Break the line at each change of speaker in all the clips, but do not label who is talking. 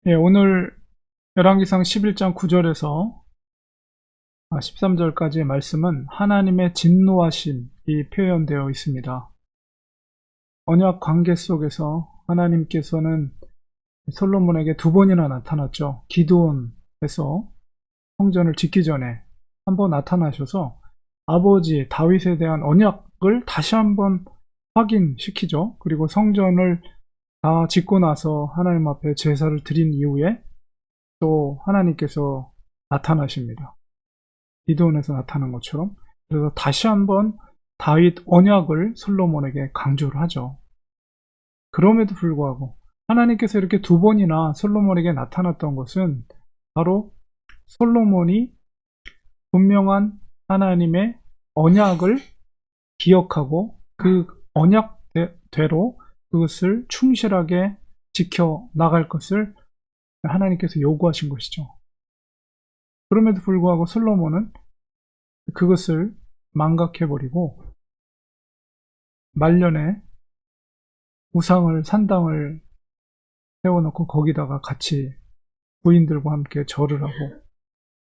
예, 오늘 열왕기상 11장 9절에서 13절까지의 말씀은 하나님의 진노하심이 표현되어 있습니다. 언약 관계 속에서 하나님께서는 솔로몬에게 두 번이나 나타났죠. 기드온에서 성전을 짓기 전에 한 번 나타나셔서 아버지 다윗에 대한 언약을 다시 한번 확인시키죠. 그리고 성전을 다 짓고 나서 하나님 앞에 제사를 드린 이후에 또 하나님께서 나타나십니다. 기드온에서 나타난 것처럼. 그래서 다시 한번 다윗 언약을 솔로몬에게 강조를 하죠. 그럼에도 불구하고 하나님께서 이렇게 두 번이나 솔로몬에게 나타났던 것은 바로 솔로몬이 분명한 하나님의 언약을 기억하고 그 언약대로 그것을 충실하게 지켜 나갈 것을 하나님께서 요구하신 것이죠. 그럼에도 불구하고 솔로몬은 그것을 망각해버리고 말년에 우상을 산당을 세워놓고 거기다가 같이 부인들과 함께 절을 하고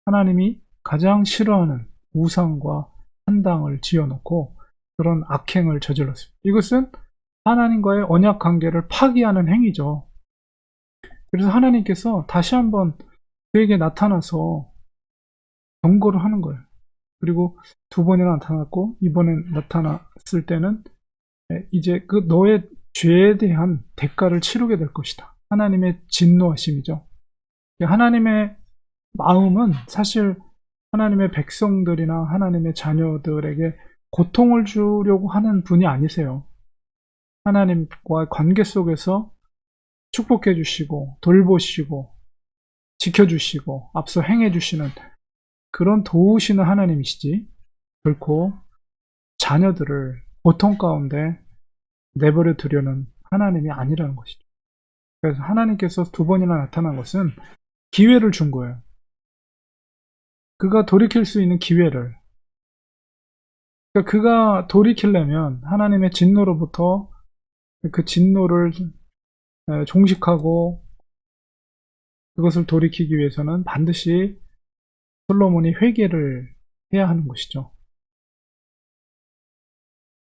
하나님이 가장 싫어하는 우상과 산당을 지어놓고 그런 악행을 저질렀습니다. 이것은 하나님과의 언약 관계를 파기하는 행위죠. 그래서 하나님께서 다시 한번 그에게 나타나서 경고를 하는 거예요. 그리고 두 번이나 나타났고 이번에 나타났을 때는 이제 그 너의 죄에 대한 대가를 치르게 될 것이다. 하나님의 진노하심이죠. 하나님의 마음은 사실 하나님의 백성들이나 하나님의 자녀들에게 고통을 주려고 하는 분이 아니세요. 하나님과의 관계 속에서 축복해 주시고 돌보시고 지켜주시고 앞서 행해 주시는 그런 도우시는 하나님이시지 결코 자녀들을 고통 가운데 내버려 두려는 하나님이 아니라는 것이죠. 그래서 하나님께서 두 번이나 나타난 것은 기회를 준 거예요. 그가 돌이킬 수 있는 기회를. 그러니까 그가 돌이키려면 하나님의 진노로부터 그 진노를 종식하고 그것을 돌이키기 위해서는 반드시 솔로몬이 회개를 해야 하는 것이죠.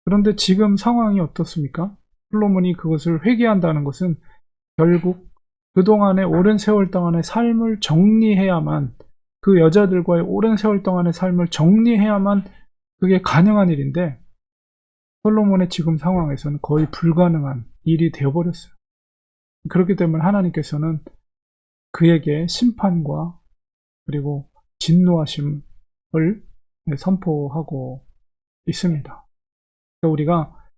그런데 지금 상황이 어떻습니까? 솔로몬이 그것을 회개한다는 것은 결국 그동안의 오랜 세월 동안의 삶을 정리해야만 그 여자들과의 오랜 세월 동안의 삶을 정리해야만 그게 가능한 일인데 솔로몬의 지금 상황에서는 거의 불가능한 일이 되어버렸어요. 그렇기 때문에 하나님께서는 그에게 심판과 그리고 진노하심을 선포하고 있습니다. 그러니까 우리가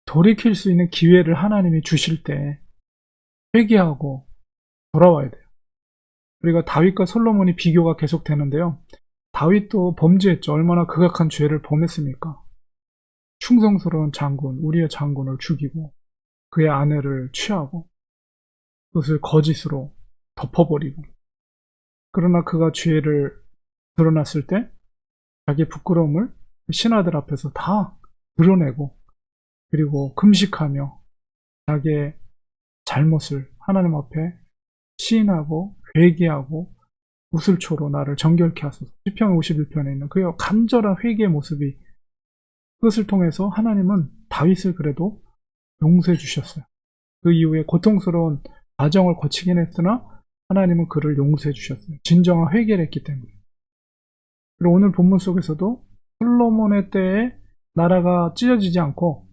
돌이킬 수 있는 기회를 하나님이 주실 때 회개하고 돌아와야 돼요. 우리가 다윗과 솔로몬이 비교가 계속 되는데요. 다윗도 범죄했죠. 얼마나 극악한 죄를 범했습니까? 충성스러운 장군, 우리의 장군을 죽이고 그의 아내를 취하고 그것을 거짓으로 덮어버리고 그러나 그가 죄를 드러났을 때 자기의 부끄러움을 신하들 앞에서 다 드러내고 그리고 금식하며 자기의 잘못을 하나님 앞에 시인하고 회개하고 우슬초로 나를 정결케 하소서. 시편 51편에 있는 그의 간절한 회개의 모습이 그것을 통해서 하나님은 다윗을 그래도 용서해 주셨어요. 그 이후에 고통스러운 과정을 거치긴 했으나 하나님은 그를 용서해 주셨어요. 진정한 회개를 했기 때문에. 그리고 오늘 본문 속에서도 솔로몬의 때에 나라가 찢어지지 않고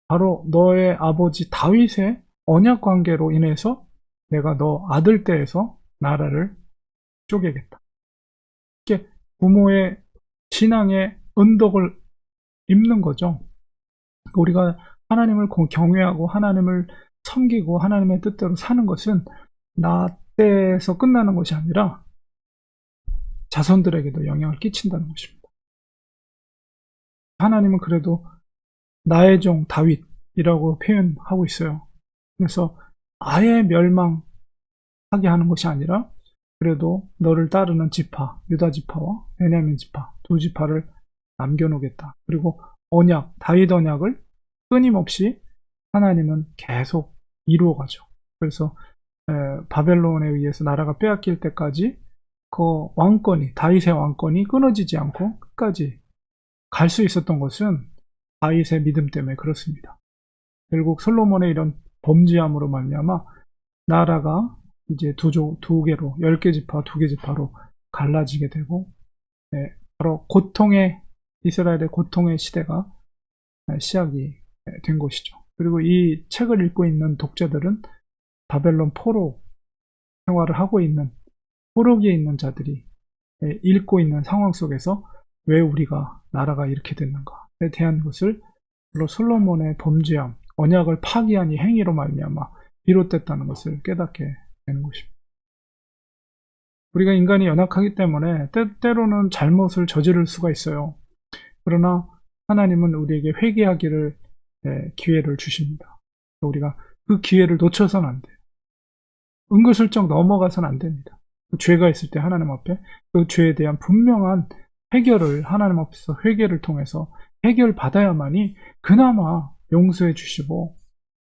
바로 너의 아버지 다윗의 언약 관계로 인해서 내가 너 아들 때에서 나라를 쪼개겠다. 이렇게 부모의 신앙의 은덕을 입는 거죠. 우리가 하나님을 경외하고 하나님을 섬기고 하나님의 뜻대로 사는 것은 나 때에서 끝나는 것이 아니라 자손들에게도 영향을 끼친다는 것입니다. 하나님은 그래도 나의 종 다윗이라고 표현하고 있어요. 그래서 아예 멸망하게 하는 것이 아니라 그래도 너를 따르는 지파, 유다 지파와 베냐민 지파 두 지파를 남겨놓겠다. 그리고 언약, 다윗 언약을 끊임없이 하나님은 계속 이루어가죠. 그래서 바벨론에 의해서 나라가 빼앗길 때까지 그 왕권이, 다윗의 왕권이 끊어지지 않고 끝까지 갈 수 있었던 것은 다윗의 믿음 때문에 그렇습니다. 결국 솔로몬의 이런 범죄함으로 말미암아 나라가 이제 두 개로, 10개 지파, 2개 지파로 갈라지게 되고, 바로 이스라엘의 고통의 시대가 시작이 된 것이죠. 그리고 이 책을 읽고 있는 독자들은 바벨론 포로 생활을 하고 있는, 포로기에 있는 자들이 읽고 있는 상황 속에서 왜 우리가 나라가 이렇게 됐는가에 대한 것을 솔로몬의 범죄함, 언약을 파기한 이 행위로 말미암아 비롯됐다는 것을 깨닫게 되는 것입니다. 우리가 인간이 연약하기 때문에 때로는 잘못을 저지를 수가 있어요. 그러나 하나님은 우리에게 회개하기를 기회를 주십니다. 우리가 그 기회를 놓쳐서는 안 돼요. 은근슬쩍 넘어가서는 안 됩니다. 그 죄가 있을 때 하나님 앞에 그 죄에 대한 분명한 해결을 하나님 앞에서 회개를 통해서 해결받아야만이 그나마 용서해 주시고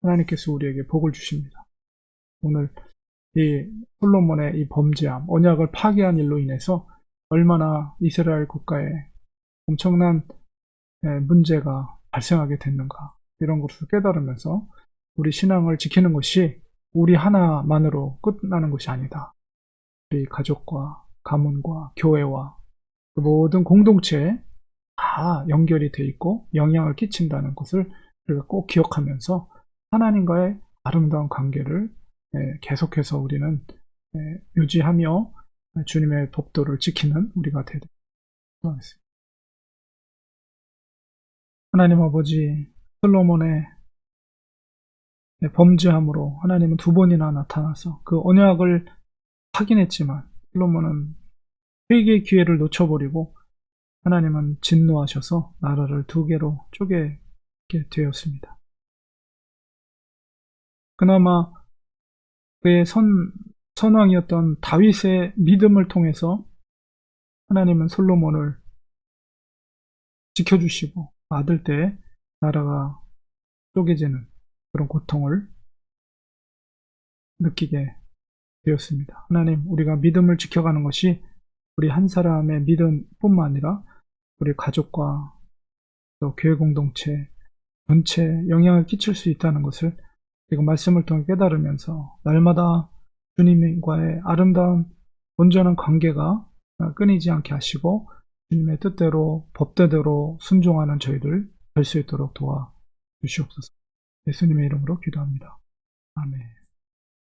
하나님께서 우리에게 복을 주십니다. 오늘 이 솔로몬의 이 범죄함, 언약을 파괴한 일로 인해서 얼마나 이스라엘 국가에 엄청난 문제가 발생하게 됐는가, 이런 것을 깨달으면서 우리 신앙을 지키는 것이 우리 하나만으로 끝나는 것이 아니다. 우리 가족과 가문과 교회와 그 모든 공동체에 다 연결이 돼 있고 영향을 끼친다는 것을 우리가 꼭 기억하면서 하나님과의 아름다운 관계를 계속해서 우리는 유지하며 주님의 법도를 지키는 우리가 되도록 하겠습니다. 하나님 아버지, 솔로몬의 범죄함으로 하나님은 2번이나 나타나서 그 언약을 확인했지만 솔로몬은 회개의 기회를 놓쳐버리고 하나님은 진노하셔서 나라를 2개로 쪼개게 되었습니다. 그나마 그의 선왕이었던 다윗의 믿음을 통해서 하나님은 솔로몬을 지켜주시고 아들 때 나라가 쪼개지는 그런 고통을 느끼게 되었습니다. 하나님, 우리가 믿음을 지켜가는 것이 우리 한 사람의 믿음뿐만 아니라 우리 가족과 또 교회 공동체 전체에 영향을 끼칠 수 있다는 것을 지금 말씀을 통해 깨달으면서 날마다 주님과의 아름다운 온전한 관계가 끊이지 않게 하시고 주님의 뜻대로 법대로 순종하는 저희들 될 수 있도록 도와주시옵소서. 예수님의 이름으로 기도합니다. 아멘.